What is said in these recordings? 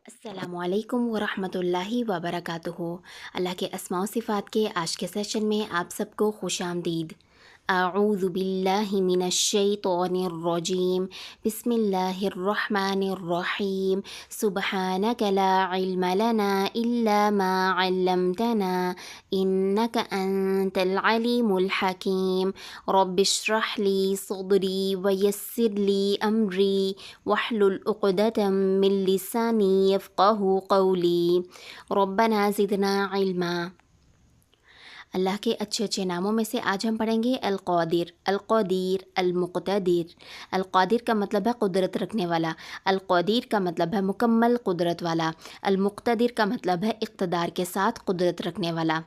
السلام علیکم ورحمۃ اللہ وبرکاتہ۔ اللہ کے اسماء و صفات کے آج کے سیشن میں آپ سب کو خوش آمدید۔ اعوذ باللہ من الشیطان الرجیم، بسم اللہ الرحمن الرحیم، سبحانک لا علم لنا الا ما علمتنا انک انت العلیم الحکیم، رب اشرح لی صدری ویسر لی امری واحلل عقدۃ من لسانی یفقہوا قولی، ربنا زدنا علما۔ اللہ کے اچھے اچھے ناموں میں سے آج ہم پڑھیں گے القادر، القدیر، المقتدر۔ القادر کا مطلب ہے قدرت رکھنے والا، القدیر کا مطلب ہے مکمل قدرت والا، المقتدر کا مطلب ہے اقتدار کے ساتھ قدرت رکھنے والا۔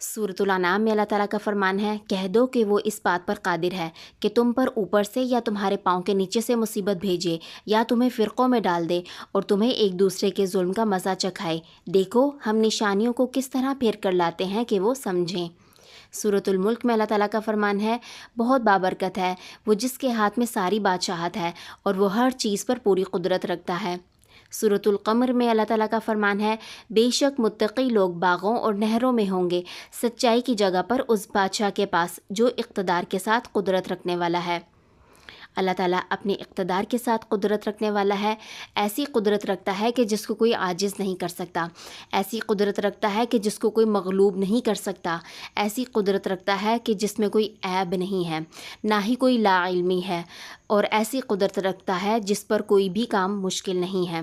سورۃ الانعام میں اللہ تعالیٰ کا فرمان ہے، کہہ دو کہ وہ اس بات پر قادر ہے کہ تم پر اوپر سے یا تمہارے پاؤں کے نیچے سے مصیبت بھیجے یا تمہیں فرقوں میں ڈال دے اور تمہیں ایک دوسرے کے ظلم کا مزہ چکھائے۔ دیکھو ہم نشانیوں کو کس طرح پھیر کر لاتے ہیں کہ وہ سمجھیں۔ سورۃ الملک میں اللہ تعالیٰ کا فرمان ہے، بہت بابرکت ہے وہ جس کے ہاتھ میں ساری بادشاہت ہے اور وہ ہر چیز پر پوری قدرت رکھتا ہے۔ سورۃ القمر میں اللہ تعالیٰ کا فرمان ہے، بے شک متقی لوگ باغوں اور نہروں میں ہوں گے سچائی کی جگہ پر اس بادشاہ کے پاس جو اقتدار کے ساتھ قدرت رکھنے والا ہے۔ اللہ تعالیٰ اپنے اقتدار کے ساتھ قدرت رکھنے والا ہے، ایسی قدرت رکھتا ہے کہ جس کو کوئی عاجز نہیں کر سکتا، ایسی قدرت رکھتا ہے کہ جس کو کوئی مغلوب نہیں کر سکتا، ایسی قدرت رکھتا ہے کہ جس میں کوئی عیب نہیں ہے، نہ ہی کوئی لا علمی ہے، اور ایسی قدرت رکھتا ہے جس پر کوئی بھی کام مشکل نہیں ہے۔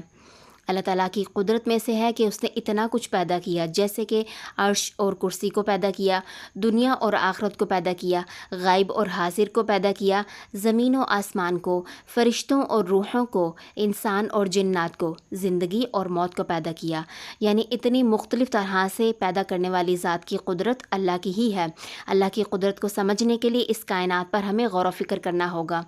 اللہ تعالیٰ کی قدرت میں سے ہے کہ اس نے اتنا کچھ پیدا کیا، جیسے کہ عرش اور کرسی کو پیدا کیا، دنیا اور آخرت کو پیدا کیا، غائب اور حاضر کو پیدا کیا، زمین و آسمان کو، فرشتوں اور روحوں کو، انسان اور جنات کو، زندگی اور موت کو پیدا کیا۔ یعنی اتنی مختلف طرح سے پیدا کرنے والی ذات کی قدرت اللہ کی ہی ہے۔ اللہ کی قدرت کو سمجھنے کے لیے اس کائنات پر ہمیں غور و فکر کرنا ہوگا۔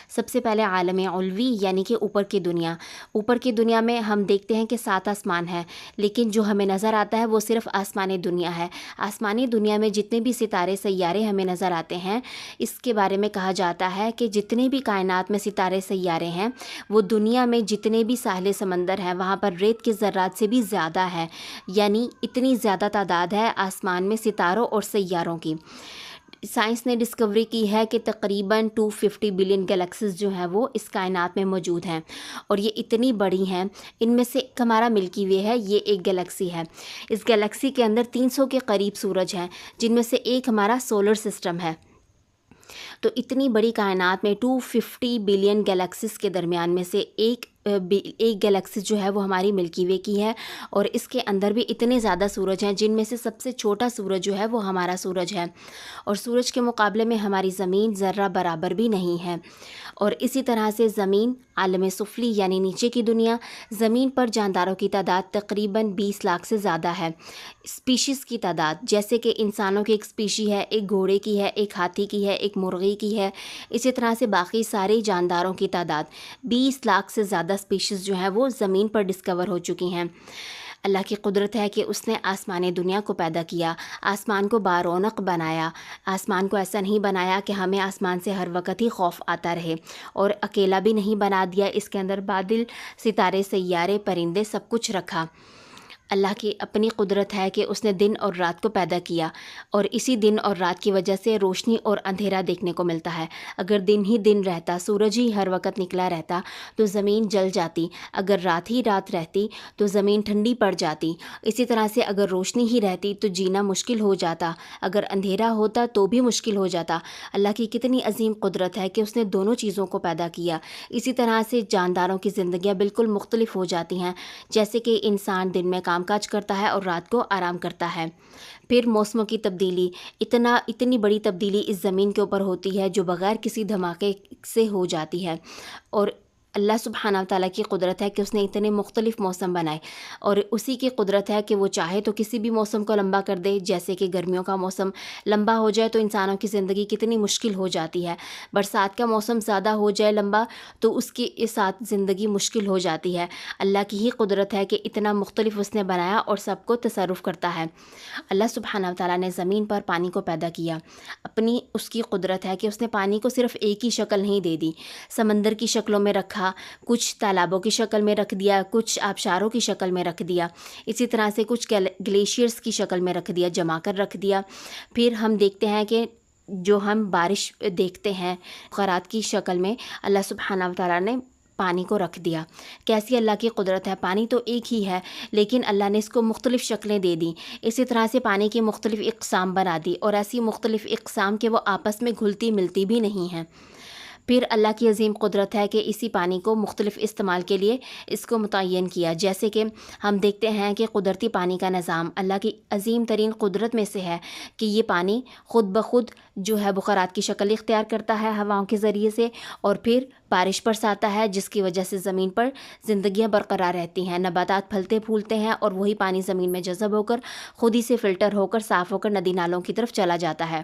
سب سے پہلے عالم علوی یعنی کہ اوپر کی دنیا۔ اوپر کی دنیا میں ہم دیکھتے ہیں کہ 7 آسمان ہیں، لیکن جو ہمیں نظر آتا ہے وہ صرف آسمانی دنیا ہے۔ آسمانی دنیا میں جتنے بھی ستارے سیارے ہمیں نظر آتے ہیں، اس کے بارے میں کہا جاتا ہے کہ جتنے بھی کائنات میں ستارے سیارے ہیں وہ دنیا میں جتنے بھی ساحل سمندر ہیں وہاں پر ریت کے ذرات سے بھی زیادہ ہے، یعنی اتنی زیادہ تعداد ہے آسمان میں ستاروں اور سیاروں کی۔ سائنس نے ڈسکوری کی ہے کہ تقریباً 250 بلین گلیکسیز جو ہیں وہ اس کائنات میں موجود ہیں، اور یہ اتنی بڑی ہیں۔ ان میں سے ایک ہمارا ملکی وے ہے، یہ ایک گلیکسی ہے۔ اس گلیکسی کے اندر 300 کے قریب سورج ہیں، جن میں سے ایک ہمارا سولر سسٹم ہے۔ تو اتنی بڑی کائنات میں 250 بلین گلیکسیز کے درمیان میں سے ایک گلیکسی جو ہے وہ ہماری ملکی وے کی ہے، اور اس کے اندر بھی اتنے زیادہ سورج ہیں، جن میں سے سب سے چھوٹا سورج جو ہے وہ ہمارا سورج ہے، اور سورج کے مقابلے میں ہماری زمین ذرہ برابر بھی نہیں ہے۔ اور اسی طرح سے زمین، عالم سفلی یعنی نیچے کی دنیا، زمین پر جانداروں کی تعداد تقریباً 20 لاکھ سے زیادہ ہے۔ اسپیشیز کی تعداد، جیسے کہ انسانوں کی ایک اسپیشی ہے، ایک گھوڑے کی ہے، ایک ہاتھی کی ہے، ایک مرغی کی ہے، اسی طرح سے باقی سارے جانداروں کی تعداد 20 لاکھ سے زیادہ اسپیشیز جو ہیں وہ زمین پر ڈسکور ہو چکی ہیں۔ اللہ کی قدرت ہے کہ اس نے آسمانی دنیا کو پیدا کیا، آسمان کو بارونق بنایا۔ آسمان کو ایسا نہیں بنایا کہ ہمیں آسمان سے ہر وقت ہی خوف آتا رہے، اور اکیلا بھی نہیں بنا دیا، اس کے اندر بادل، ستارے، سیارے، پرندے سب کچھ رکھا۔ اللہ کی اپنی قدرت ہے کہ اس نے دن اور رات کو پیدا کیا، اور اسی دن اور رات کی وجہ سے روشنی اور اندھیرا دیکھنے کو ملتا ہے۔ اگر دن ہی دن رہتا، سورج ہی ہر وقت نکلا رہتا تو زمین جل جاتی، اگر رات ہی رات رہتی تو زمین ٹھنڈی پڑ جاتی، اسی طرح سے اگر روشنی ہی رہتی تو جینا مشکل ہو جاتا، اگر اندھیرا ہوتا تو بھی مشکل ہو جاتا۔ اللہ کی کتنی عظیم قدرت ہے کہ اس نے دونوں چیزوں کو پیدا کیا۔ اسی طرح سے جانداروں کی زندگیاں بالکل مختلف ہو جاتی ہیں، جیسے کہ انسان دن میں کام کاج کرتا ہے اور رات کو آرام کرتا ہے۔ پھر موسموں کی تبدیلی، اتنی بڑی تبدیلی اس زمین کے اوپر ہوتی ہے جو بغیر کسی دھماکے سے ہو جاتی ہے، اور اللہ سبحانہ وتعالیٰ کی قدرت ہے کہ اس نے اتنے مختلف موسم بنائے، اور اسی کی قدرت ہے کہ وہ چاہے تو کسی بھی موسم کو لمبا کر دے۔ جیسے کہ گرمیوں کا موسم لمبا ہو جائے تو انسانوں کی زندگی کتنی مشکل ہو جاتی ہے، برسات کا موسم زیادہ ہو جائے لمبا تو اس کے ساتھ زندگی مشکل ہو جاتی ہے۔ اللہ کی ہی قدرت ہے کہ اتنا مختلف اس نے بنایا اور سب کو تصرف کرتا ہے۔ اللہ سبحانہ وتعالیٰ نے زمین پر پانی کو پیدا کیا، اپنی اس کی قدرت ہے کہ اس نے پانی کو صرف ایک ہی شکل نہیں دے دی، سمندر کی شکلوں میں رکھا رکھا، کچھ تالابوں کی شکل میں رکھ دیا، کچھ آبشاروں کی شکل میں رکھ دیا، اسی طرح سے کچھ گلیشیئرز کی شکل میں رکھ دیا، جما کر رکھ دیا۔ پھر ہم دیکھتے ہیں کہ جو ہم بارش دیکھتے ہیں خیرات کی شکل میں، اللہ سبحانہ و تعالیٰ نے پانی کو رکھ دیا۔ کیسی اللہ کی قدرت ہے، پانی تو ایک ہی ہے لیکن اللہ نے اس کو مختلف شکلیں دے دیں۔ اسی طرح سے پانی کی مختلف اقسام بنا دی، اور ایسی مختلف اقسام کہ وہ آپس میں گھلتی ملتی بھی نہیں ہیں۔ پھر اللہ کی عظیم قدرت ہے کہ اسی پانی کو مختلف استعمال کے لیے اس کو متعین کیا، جیسے کہ ہم دیکھتے ہیں کہ قدرتی پانی کا نظام اللہ کی عظیم ترین قدرت میں سے ہے کہ یہ پانی خود بخود جو ہے بخارات کی شکل اختیار کرتا ہے ہواؤں کے ذریعے سے، اور پھر بارش برساتا ہے، جس کی وجہ سے زمین پر زندگیاں برقرار رہتی ہیں، نباتات پھلتے پھولتے ہیں، اور وہی پانی زمین میں جذب ہو کر خود ہی سے فلٹر ہو کر صاف ہو کر ندی نالوں کی طرف چلا جاتا ہے۔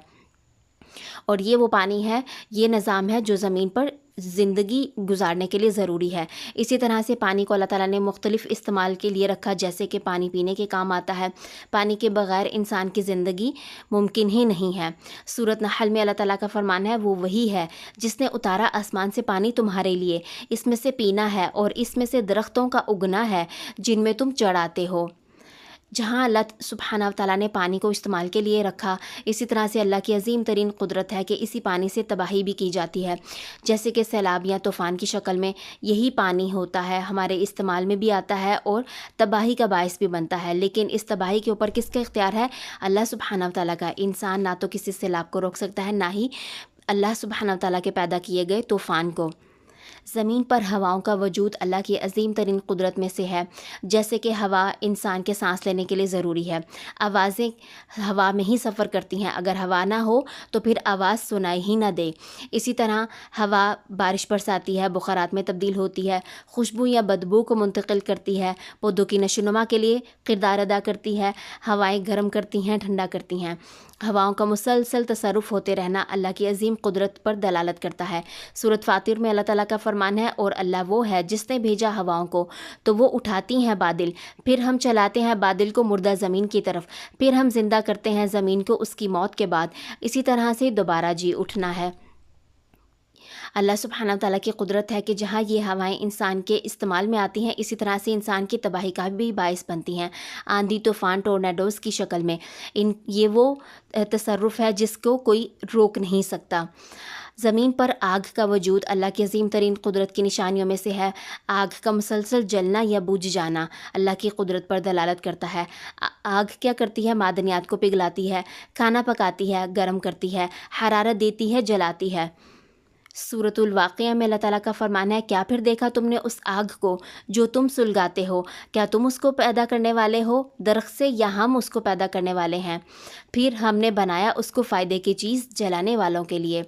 اور یہ وہ پانی ہے، یہ نظام ہے جو زمین پر زندگی گزارنے کے لیے ضروری ہے۔ اسی طرح سے پانی کو اللہ تعالیٰ نے مختلف استعمال کے لیے رکھا، جیسے کہ پانی پینے کے کام آتا ہے۔ پانی کے بغیر انسان کی زندگی ممکن ہی نہیں ہے۔ سورۃ نحل میں اللہ تعالیٰ کا فرمان ہے، وہ وہی ہے جس نے اتارا آسمان سے پانی تمہارے لیے، اس میں سے پینا ہے اور اس میں سے درختوں کا اگنا ہے جن میں تم چڑھاتے ہو۔ جہاں اللہ سبحانہ و تعالیٰ نے پانی کو استعمال کے لیے رکھا، اسی طرح سے اللہ کی عظیم ترین قدرت ہے کہ اسی پانی سے تباہی بھی کی جاتی ہے، جیسے کہ سیلاب یا طوفان کی شکل میں یہی پانی ہوتا ہے، ہمارے استعمال میں بھی آتا ہے اور تباہی کا باعث بھی بنتا ہے۔ لیکن اس تباہی کے اوپر کس کا اختیار ہے؟ اللہ سبحانہ و تعالیٰ کا۔ انسان نہ تو کسی سیلاب کو روک سکتا ہے، نہ ہی اللہ سبحانہ و تعالیٰ کے پیدا کیے گئے طوفان کو۔ زمین پر ہواؤں کا وجود اللہ کی عظیم ترین قدرت میں سے ہے، جیسے کہ ہوا انسان کے سانس لینے کے لیے ضروری ہے۔ آوازیں ہوا میں ہی سفر کرتی ہیں، اگر ہوا نہ ہو تو پھر آواز سنائی ہی نہ دے۔ اسی طرح ہوا بارش برساتی ہے، بخارات میں تبدیل ہوتی ہے، خوشبو یا بدبو کو منتقل کرتی ہے، پودوں کی نشو و نما کے لیے کردار ادا کرتی ہے، ہوائیں گرم کرتی ہیں، ٹھنڈا کرتی ہیں۔ ہواؤں کا مسلسل تصرف ہوتے رہنا اللہ کی عظیم قدرت پر دلالت کرتا ہے۔ سورۃ فاطر میں اللہ تعالیٰ کا فرمان ہے، اور اللہ وہ ہے جس نے بھیجا ہواؤں کو تو وہ اٹھاتی ہیں بادل، پھر ہم چلاتے ہیں بادل کو مردہ زمین کی طرف، پھر ہم زندہ کرتے ہیں زمین کو اس کی موت کے بعد، اسی طرح سے دوبارہ جی اٹھنا ہے۔ اللہ سبحانہ و تعالیٰ کی قدرت ہے کہ جہاں یہ ہوائیں انسان کے استعمال میں آتی ہیں، اسی طرح سے انسان کی تباہی کا بھی باعث بنتی ہیں۔ آندھی طوفان ٹورنیڈوز کی شکل میں یہ وہ تصرف ہے جس کو کوئی روک نہیں سکتا۔ زمین پر آگ کا وجود اللہ کی عظیم ترین قدرت کی نشانیوں میں سے ہے۔ آگ کا مسلسل جلنا یا بجھ جانا اللہ کی قدرت پر دلالت کرتا ہے۔ آگ کیا کرتی ہے؟ معدنیات کو پگھلاتی ہے، کھانا پکاتی ہے، گرم کرتی ہے، حرارت دیتی ہے، جلاتی ہے۔ سورۃ الواقعہ میں اللہ تعالیٰ کا فرمان ہے، کیا پھر دیکھا تم نے اس آگ کو جو تم سلگاتے ہو؟ کیا تم اس کو پیدا کرنے والے ہو درخت سے، یا ہم اس کو پیدا کرنے والے ہیں؟ پھر ہم نے بنایا اس کو فائدے کی چیز جلانے والوں کے لیے۔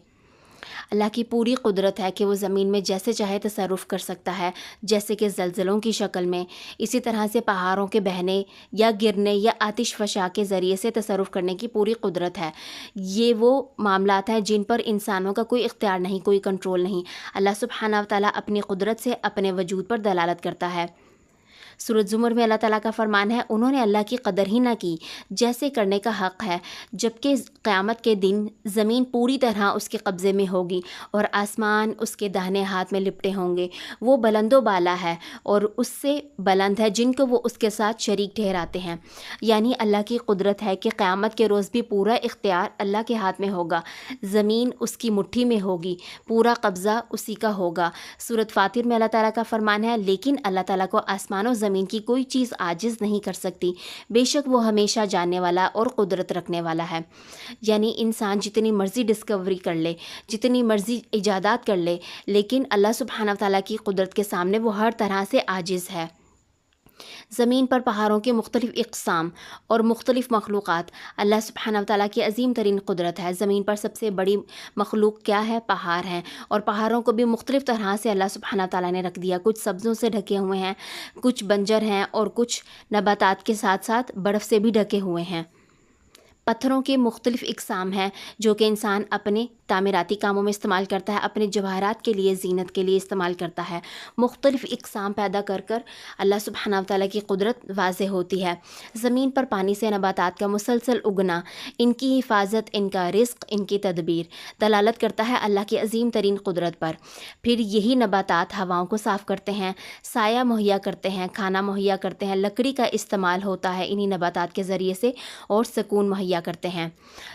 اللہ کی پوری قدرت ہے کہ وہ زمین میں جیسے چاہے تصرف کر سکتا ہے، جیسے کہ زلزلوں کی شکل میں، اسی طرح سے پہاڑوں کے بہنے یا گرنے یا آتش فشاں کے ذریعے سے تصرف کرنے کی پوری قدرت ہے۔ یہ وہ معاملات ہیں جن پر انسانوں کا کوئی اختیار نہیں، کوئی کنٹرول نہیں۔ اللہ سبحانہ و تعالیٰ اپنی قدرت سے اپنے وجود پر دلالت کرتا ہے۔ سورۃ زمر میں اللہ تعالیٰ کا فرمان ہے، انہوں نے اللہ کی قدر ہی نہ کی جیسے کرنے کا حق ہے، جبکہ قیامت کے دن زمین پوری طرح اس کے قبضے میں ہوگی اور آسمان اس کے داہنے ہاتھ میں لپٹے ہوں گے۔ وہ بلند و بالا ہے اور اس سے بلند ہے جن کو وہ اس کے ساتھ شریک ٹھہراتے ہیں۔ یعنی اللہ کی قدرت ہے کہ قیامت کے روز بھی پورا اختیار اللہ کے ہاتھ میں ہوگا، زمین اس کی مٹھی میں ہوگی، پورا قبضہ اسی کا ہوگا۔ سورۃ فاطر میں اللہ تعالیٰ کا فرمان ہے، لیکن اللہ تعالیٰ کو آسمان و زمین کی کوئی چیز عاجز نہیں کر سکتی، بے شک وہ ہمیشہ جاننے والا اور قدرت رکھنے والا ہے۔ یعنی انسان جتنی مرضی ڈسکوری کر لے، جتنی مرضی ایجادات کر لے، لیکن اللہ سبحانہ و تعالیٰ کی قدرت کے سامنے وہ ہر طرح سے عاجز ہے۔ زمین پر پہاڑوں کی مختلف اقسام اور مختلف مخلوقات اللہ سبحانہ و تعالیٰ کی عظیم ترین قدرت ہے۔ زمین پر سب سے بڑی مخلوق کیا ہے؟ پہاڑ ہیں، اور پہاڑوں کو بھی مختلف طرح سے اللہ سبحانہ و تعالیٰ نے رکھ دیا۔ کچھ سبزوں سے ڈھکے ہوئے ہیں، کچھ بنجر ہیں، اور کچھ نباتات کے ساتھ ساتھ برف سے بھی ڈھکے ہوئے ہیں۔ پتھروں کے مختلف اقسام ہیں جو کہ انسان اپنے تعمیراتی کاموں میں استعمال کرتا ہے، اپنے جواہرات کے لیے، زینت کے لیے استعمال کرتا ہے۔ مختلف اقسام پیدا کر کر اللہ سبحانہ وتعالیٰ کی قدرت واضح ہوتی ہے۔ زمین پر پانی سے نباتات کا مسلسل اگنا، ان کی حفاظت، ان کا رزق، ان کی تدبیر دلالت کرتا ہے اللہ کی عظیم ترین قدرت پر۔ پھر یہی نباتات ہواؤں کو صاف کرتے ہیں، سایہ مہیا کرتے ہیں، کھانا مہیا کرتے ہیں، لکڑی کا استعمال ہوتا ہے انہی نباتات کے ذریعے سے، اور سکون مہیا کرتے ہیں۔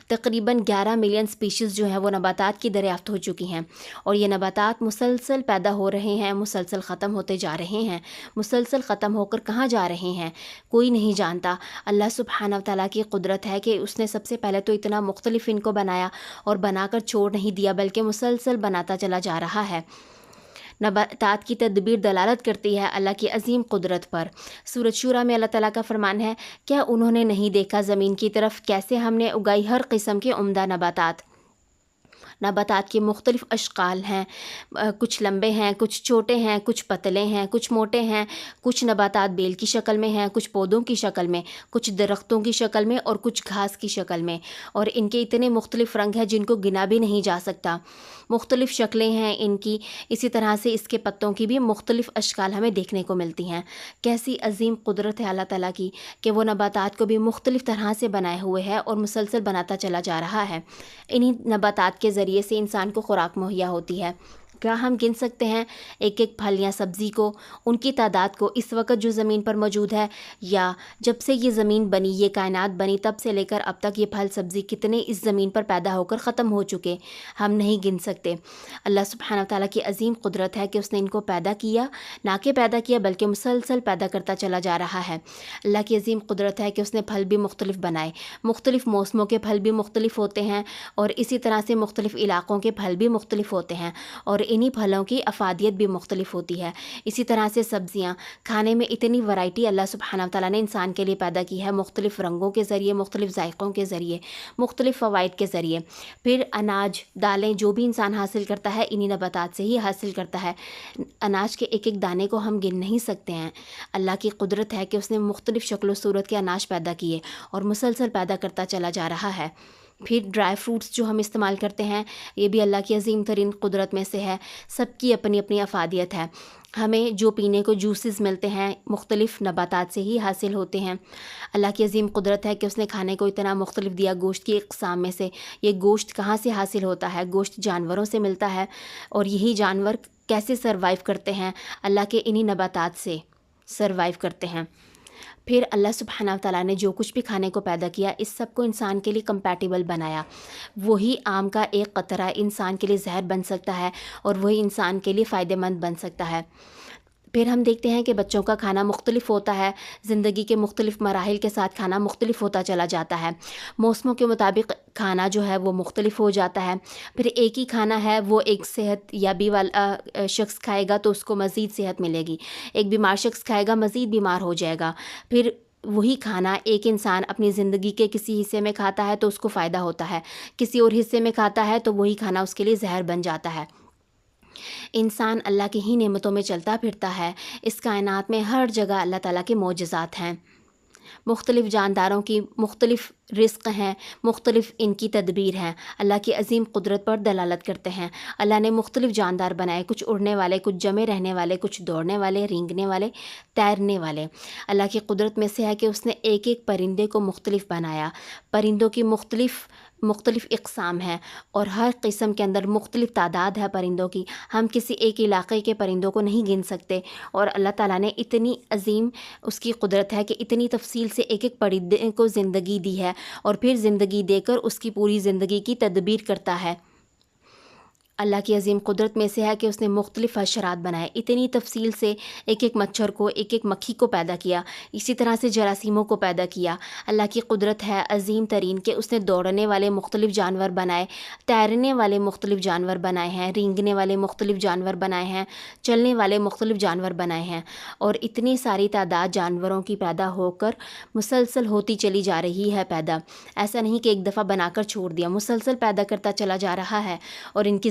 تقریباً 11 ملین سپیشیز جو ہیں وہ نباتات کی دریافت ہو چکی ہیں، اور یہ نباتات مسلسل پیدا ہو رہے ہیں، مسلسل ختم ہوتے جا رہے ہیں، مسلسل ختم ہو کر کہاں جا رہے ہیں کوئی نہیں جانتا۔ اللہ سبحانہ وتعالیٰ کی قدرت ہے کہ اس نے سب سے پہلے تو اتنا مختلف ان کو بنایا، اور بنا کر چھوڑ نہیں دیا بلکہ مسلسل بناتا چلا جا رہا ہے۔ نباتات کی تدبیر دلالت کرتی ہے اللہ کی عظیم قدرت پر۔ سورۃ شورى میں اللہ تعالیٰ کا فرمان ہے، کیا انہوں نے نہیں دیکھا زمین کی طرف کیسے ہم نے اگائی ہر قسم کے عمدہ نباتات۔ نباتات کے مختلف اشکال ہیں، کچھ لمبے ہیں، کچھ چھوٹے ہیں، کچھ پتلے ہیں، کچھ موٹے ہیں، کچھ نباتات بیل کی شکل میں ہیں، کچھ پودوں کی شکل میں، کچھ درختوں کی شکل میں، اور کچھ گھاس کی شکل میں، اور ان کے اتنے مختلف رنگ ہیں جن کو گنا بھی نہیں جا سکتا۔ مختلف شکلیں ہیں ان کی، اسی طرح سے اس کے پتوں کی بھی مختلف اشکال ہمیں دیکھنے کو ملتی ہیں۔ کیسی عظیم قدرت ہے اللہ تعالیٰ کی کہ وہ نباتات کو بھی مختلف طرح سے بنائے ہوئے ہے اور مسلسل بناتا چلا جا رہا ہے۔ انہی نباتات کے ذریعے سے انسان کو خوراک مہیا ہوتی ہے۔ کیا ہم گن سکتے ہیں ایک ایک پھل یا سبزی کو، ان کی تعداد کو اس وقت جو زمین پر موجود ہے، یا جب سے یہ زمین بنی، یہ کائنات بنی، تب سے لے کر اب تک یہ پھل سبزی کتنے اس زمین پر پیدا ہو کر ختم ہو چکے، ہم نہیں گن سکتے۔ اللہ سبحانہ وتعالیٰ کی عظیم قدرت ہے کہ اس نے ان کو پیدا کیا، نہ کہ پیدا کیا بلکہ مسلسل پیدا کرتا چلا جا رہا ہے۔ اللہ کی عظیم قدرت ہے کہ اس نے پھل بھی مختلف بنائے، مختلف موسموں کے پھل بھی مختلف ہوتے ہیں، اور اسی طرح سے مختلف علاقوں کے پھل بھی مختلف ہوتے ہیں، اور انہی پھلوں کی افادیت بھی مختلف ہوتی ہے۔ اسی طرح سے سبزیاں کھانے میں اتنی ورائٹی اللہ سبحانہ وتعالیٰ نے انسان کے لیے پیدا کی ہے، مختلف رنگوں کے ذریعے، مختلف ذائقوں کے ذریعے، مختلف فوائد کے ذریعے۔ پھر اناج، دالیں جو بھی انسان حاصل کرتا ہے انہی نباتات سے ہی حاصل کرتا ہے۔ اناج کے ایک ایک دانے کو ہم گن نہیں سکتے ہیں۔ اللہ کی قدرت ہے کہ اس نے مختلف شکل و صورت کے اناج پیدا کیے اور مسلسل پیدا کرتا چلا جا رہا ہے۔ پھر ڈرائی فروٹس جو ہم استعمال کرتے ہیں، یہ بھی اللہ کی عظیم ترین قدرت میں سے ہے۔ سب کی اپنی اپنی افادیت ہے۔ ہمیں جو پینے کو جوسز ملتے ہیں مختلف نباتات سے ہی حاصل ہوتے ہیں۔ اللہ کی عظیم قدرت ہے کہ اس نے کھانے کو اتنا مختلف دیا گوشت کی اقسام میں سے۔ یہ گوشت کہاں سے حاصل ہوتا ہے؟ گوشت جانوروں سے ملتا ہے، اور یہی جانور کیسے سروائیو کرتے ہیں؟ اللہ کے انہی نباتات سے سروائیو کرتے ہیں۔ پھر اللہ سبحانہ وتعالیٰ نے جو کچھ بھی کھانے کو پیدا کیا، اس سب کو انسان کے لیے کمپیٹیبل بنایا۔ وہی آم کا ایک قطرہ انسان کے لیے زہر بن سکتا ہے، اور وہی انسان کے لیے فائدہ مند بن سکتا ہے۔ پھر ہم دیکھتے ہیں کہ بچوں کا کھانا مختلف ہوتا ہے، زندگی کے مختلف مراحل کے ساتھ کھانا مختلف ہوتا چلا جاتا ہے، موسموں کے مطابق کھانا جو ہے وہ مختلف ہو جاتا ہے۔ پھر ایک ہی کھانا ہے، وہ ایک صحت یابی والا شخص کھائے گا تو اس کو مزید صحت ملے گی، ایک بیمار شخص کھائے گا مزید بیمار ہو جائے گا۔ پھر وہی کھانا ایک انسان اپنی زندگی کے کسی حصے میں کھاتا ہے تو اس کو فائدہ ہوتا ہے، کسی اور حصے میں کھاتا ہے تو وہی کھانا اس کے لیے زہر بن جاتا ہے۔ انسان اللہ کی ہی نعمتوں میں چلتا پھرتا ہے۔ اس کائنات میں ہر جگہ اللہ تعالیٰ کے معجزات ہیں۔ مختلف جانداروں کی مختلف رزق ہیں، مختلف ان کی تدبیر ہیں، اللہ کی عظیم قدرت پر دلالت کرتے ہیں۔ اللہ نے مختلف جاندار بنائے، کچھ اڑنے والے، کچھ جمے رہنے والے، کچھ دوڑنے والے، رینگنے والے، تیرنے والے۔ اللہ کی قدرت میں سے ہے کہ اس نے ایک ایک پرندے کو مختلف بنایا۔ پرندوں کی مختلف اقسام ہیں، اور ہر قسم کے اندر مختلف تعداد ہے پرندوں کی۔ ہم کسی ایک علاقے کے پرندوں کو نہیں گن سکتے، اور اللہ تعالیٰ نے اتنی عظیم اس کی قدرت ہے کہ اتنی تفصیل سے ایک ایک پرندے کو زندگی دی ہے، اور پھر زندگی دے کر اس کی پوری زندگی کی تدبیر کرتا ہے۔ اللہ کی عظیم قدرت میں سے ہے کہ اس نے مختلف حشرات بنائے، اتنی تفصیل سے ایک ایک مچھر کو، ایک ایک مکھی کو پیدا کیا، اسی طرح سے جراثیموں کو پیدا کیا۔ اللہ کی قدرت ہے عظیم ترین کہ اس نے دوڑنے والے مختلف جانور بنائے، تیرنے والے مختلف جانور بنائے ہیں، رینگنے والے مختلف جانور بنائے ہیں، چلنے والے مختلف جانور بنائے ہیں، اور اتنی ساری تعداد جانوروں کی پیدا ہو کر مسلسل ہوتی چلی جا رہی ہے پیدا۔ ایسا نہیں کہ ایک دفعہ بنا کر چھوڑ دیا، مسلسل پیدا کرتا چلا جا رہا ہے، اور ان کی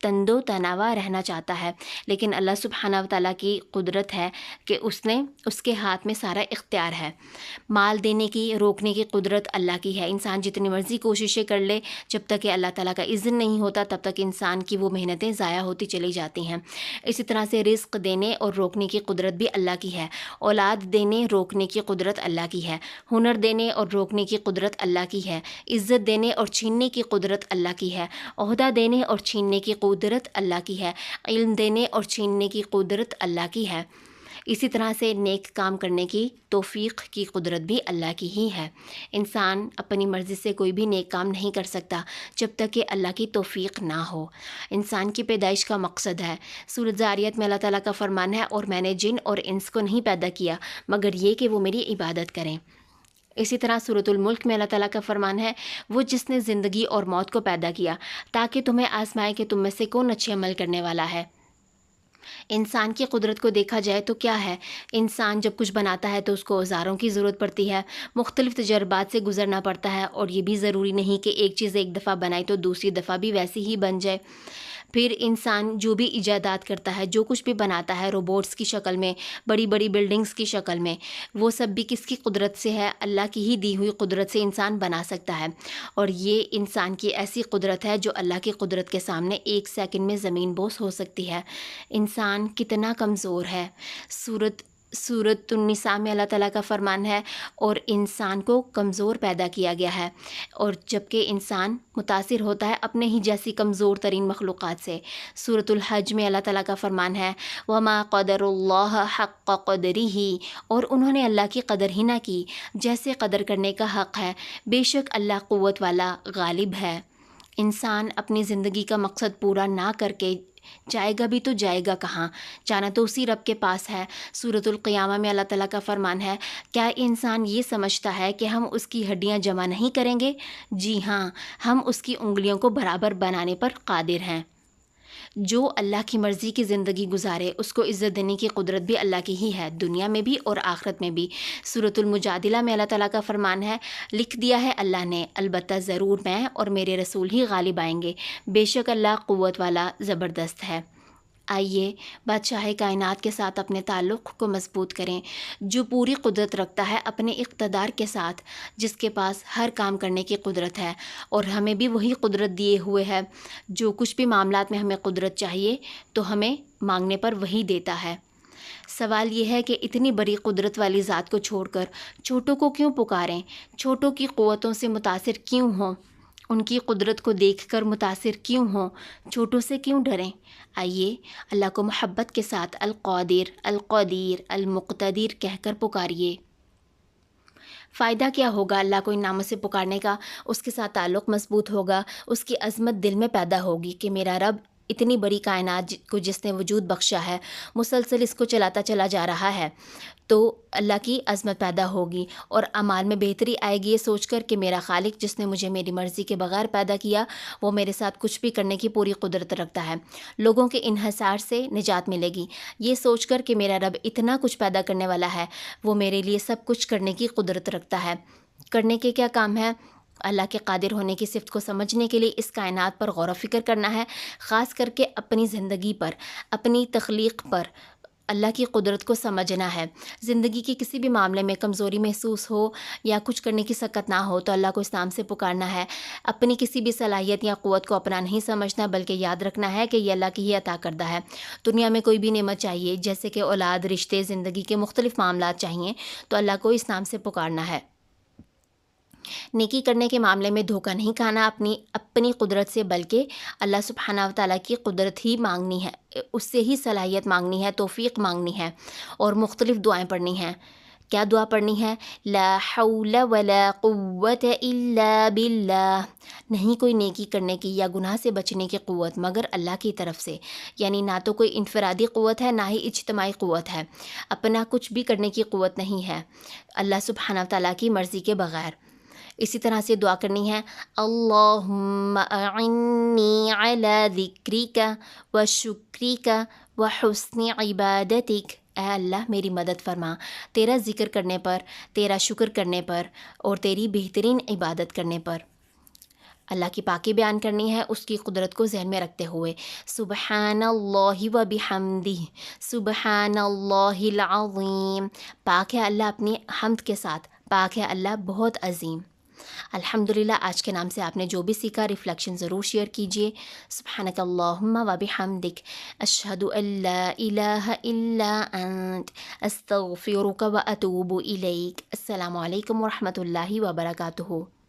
تندو تناوا رہنا چاہتا ہے، لیکن اللہ سبحانہ و تعالیٰ کی قدرت ہے کہ اس کے ہاتھ میں سارا اختیار ہے۔ مال دینے کی روکنے کی قدرت اللہ کی ہے۔ انسان جتنی مرضی کوششیں کر لے، جب تک کہ اللہ تعالیٰ کا اذن نہیں ہوتا تب تک انسان کی وہ محنتیں ضائع ہوتی چلی جاتی ہیں۔ اسی طرح سے رزق دینے اور روکنے کی قدرت بھی اللہ کی ہے، اولاد دینے روکنے کی قدرت اللہ کی ہے، ہنر دینے اور روکنے کی قدرت اللہ کی ہے، عزت دینے اور چھیننے کی قدرت اللہ کی ہے، عہدہ دینے اور چھیننے کی قدرت اللہ کی ہے، علم دینے اور چھیننے کی قدرت اللہ کی ہے۔ اسی طرح سے نیک کام کرنے کی توفیق کی قدرت بھی اللہ کی ہی ہے۔ انسان اپنی مرضی سے کوئی بھی نیک کام نہیں کر سکتا جب تک کہ اللہ کی توفیق نہ ہو۔ انسان کی پیدائش کا مقصد ہے۔ سورۃ ذاریات میں اللہ تعالیٰ کا فرمان ہے، اور میں نے جن اور انس کو نہیں پیدا کیا مگر یہ کہ وہ میری عبادت کریں۔ اسی طرح سورۃ الملک میں اللہ تعالیٰ کا فرمان ہے، وہ جس نے زندگی اور موت کو پیدا کیا تاکہ تمہیں آزمائے کہ تم میں سے کون اچھے عمل کرنے والا ہے۔ انسان کی قدرت کو دیکھا جائے تو کیا ہے، انسان جب کچھ بناتا ہے تو اس کو اوزاروں کی ضرورت پڑتی ہے، مختلف تجربات سے گزرنا پڑتا ہے، اور یہ بھی ضروری نہیں کہ ایک چیز ایک دفعہ بنائی تو دوسری دفعہ بھی ویسی ہی بن جائے۔ پھر انسان جو بھی ایجادات کرتا ہے، جو کچھ بھی بناتا ہے روبوٹس کی شکل میں، بڑی بڑی بلڈنگز کی شکل میں، وہ سب بھی کس کی قدرت سے ہے؟ اللہ کی ہی دی ہوئی قدرت سے انسان بنا سکتا ہے، اور یہ انسان کی ایسی قدرت ہے جو اللہ کی قدرت کے سامنے ایک سیکنڈ میں زمین بوس ہو سکتی ہے۔ انسان کتنا کمزور ہے۔ سورۃ النساء میں اللہ تعالیٰ کا فرمان ہے، اور انسان کو کمزور پیدا کیا گیا ہے، اور جبکہ انسان متاثر ہوتا ہے اپنے ہی جیسی کمزور ترین مخلوقات سے۔ سورۃ الحج میں اللہ تعالیٰ کا فرمان ہے، وَمَا قَدَرُ اللَّهَ حَقَّ قَدْرِهِ، اور انہوں نے اللہ کی قدر ہی نہ کی جیسے قدر کرنے کا حق ہے، بے شک اللہ قوت والا غالب ہے۔ انسان اپنی زندگی کا مقصد پورا نہ کر کے جائے گا بھی تو جائے گا کہاں؟ جانا تو اسی رب کے پاس ہے۔ سورۃ القیامہ میں اللہ تعالیٰ کا فرمان ہے، کیا انسان یہ سمجھتا ہے کہ ہم اس کی ہڈیاں جمع نہیں کریں گے؟ جی ہاں، ہم اس کی انگلیوں کو برابر بنانے پر قادر ہیں۔ جو اللہ کی مرضی کی زندگی گزارے اس کو عزت دینے کی قدرت بھی اللہ کی ہی ہے، دنیا میں بھی اور آخرت میں بھی۔ سورۃ المجادلہ میں اللہ تعالیٰ کا فرمان ہے، لکھ دیا ہے اللہ نے، البتہ ضرور میں اور میرے رسول ہی غالب آئیں گے، بے شک اللہ قوت والا زبردست ہے۔ آئیے بادشاہ کائنات کے ساتھ اپنے تعلق کو مضبوط کریں، جو پوری قدرت رکھتا ہے اپنے اقتدار کے ساتھ، جس کے پاس ہر کام کرنے کی قدرت ہے، اور ہمیں بھی وہی قدرت دیے ہوئے ہے۔ جو کچھ بھی معاملات میں ہمیں قدرت چاہیے تو ہمیں مانگنے پر وہی دیتا ہے۔ سوال یہ ہے کہ اتنی بڑی قدرت والی ذات کو چھوڑ کر چھوٹوں کو کیوں پکاریں؟ چھوٹوں کی قوتوں سے متاثر کیوں ہوں؟ ان کی قدرت کو دیکھ کر متاثر کیوں ہوں؟ چھوٹوں سے کیوں ڈریں؟ آئیے اللہ کو محبت کے ساتھ القادر، القدیر، المقتدر کہہ کر پکاریے۔ فائدہ کیا ہوگا اللہ کو ان ناموں سے پکارنے کا؟ اس کے ساتھ تعلق مضبوط ہوگا، اس کی عظمت دل میں پیدا ہوگی کہ میرا رب اتنی بڑی کائنات کو جس نے وجود بخشا ہے، مسلسل اس کو چلاتا چلا جا رہا ہے، تو اللہ کی عظمت پیدا ہوگی، اور اعمال میں بہتری آئے گی یہ سوچ کر کہ میرا خالق جس نے مجھے میری مرضی کے بغیر پیدا کیا، وہ میرے ساتھ کچھ بھی کرنے کی پوری قدرت رکھتا ہے۔ لوگوں کے انحصار سے نجات ملے گی یہ سوچ کر کہ میرا رب اتنا کچھ پیدا کرنے والا ہے، وہ میرے لیے سب کچھ کرنے کی قدرت رکھتا ہے۔ کرنے کے کیا کام ہے؟ اللہ کے قادر ہونے کی صفت کو سمجھنے کے لیے اس کائنات پر غور و فکر کرنا ہے، خاص کر کے اپنی زندگی پر، اپنی تخلیق پر اللہ کی قدرت کو سمجھنا ہے۔ زندگی کے کسی بھی معاملے میں کمزوری محسوس ہو یا کچھ کرنے کی سکت نہ ہو تو اللہ کو اس نام سے پکارنا ہے۔ اپنی کسی بھی صلاحیت یا قوت کو اپنا نہیں سمجھنا، بلکہ یاد رکھنا ہے کہ یہ اللہ کی ہی عطا کردہ ہے۔ دنیا میں کوئی بھی نعمت چاہیے، جیسے کہ اولاد، رشتے، زندگی کے مختلف معاملات چاہیے، تو اللہ کو اس نام سے پکارنا ہے۔ نیکی کرنے کے معاملے میں دھوکہ نہیں کھانا اپنی قدرت سے، بلکہ اللہ سبحانہ و تعالیٰ کی قدرت ہی مانگنی ہے، اس سے ہی صلاحیت مانگنی ہے، توفیق مانگنی ہے، اور مختلف دعائیں پڑھنی ہیں۔ کیا دعا پڑھنی ہے؟ لا حول ولا قوت الا باللہ، نہیں کوئی نیکی کرنے کی یا گناہ سے بچنے کی قوت مگر اللہ کی طرف سے، یعنی نہ تو کوئی انفرادی قوت ہے، نہ ہی اجتماعی قوت ہے، اپنا کچھ بھی کرنے کی قوت نہیں ہے اللہ سبحانہ و تعالیٰ کی مرضی کے بغیر۔ اسی طرح سے دعا کرنی ہے، اللہم اعنی علی ذکرک و شکرک و حسن عبادتک، اے اللہ میری مدد فرما تیرا ذکر کرنے پر، تیرا شکر کرنے پر، اور تیری بہترین عبادت کرنے پر۔ اللہ کی پاکی بیان کرنی ہے اس کی قدرت کو ذہن میں رکھتے ہوئے. سبحان اللہ و بحمدہ، سبحان اللہ العظیم. پاک ہے اللہ اپنی حمد کے ساتھ، پاک ہے اللہ بہت عظیم. الحمدللہ آج کے نام سے آپ نے جو بھی سیکھا ریفلیکشن ضرور شیئر کیجیے. سبحانک اللہم و بحمدک، اشہد ان لا الہ الا انت، استغفرک و اتوب الیک. السلام علیکم ورحمۃ اللہ وبرکاتہ.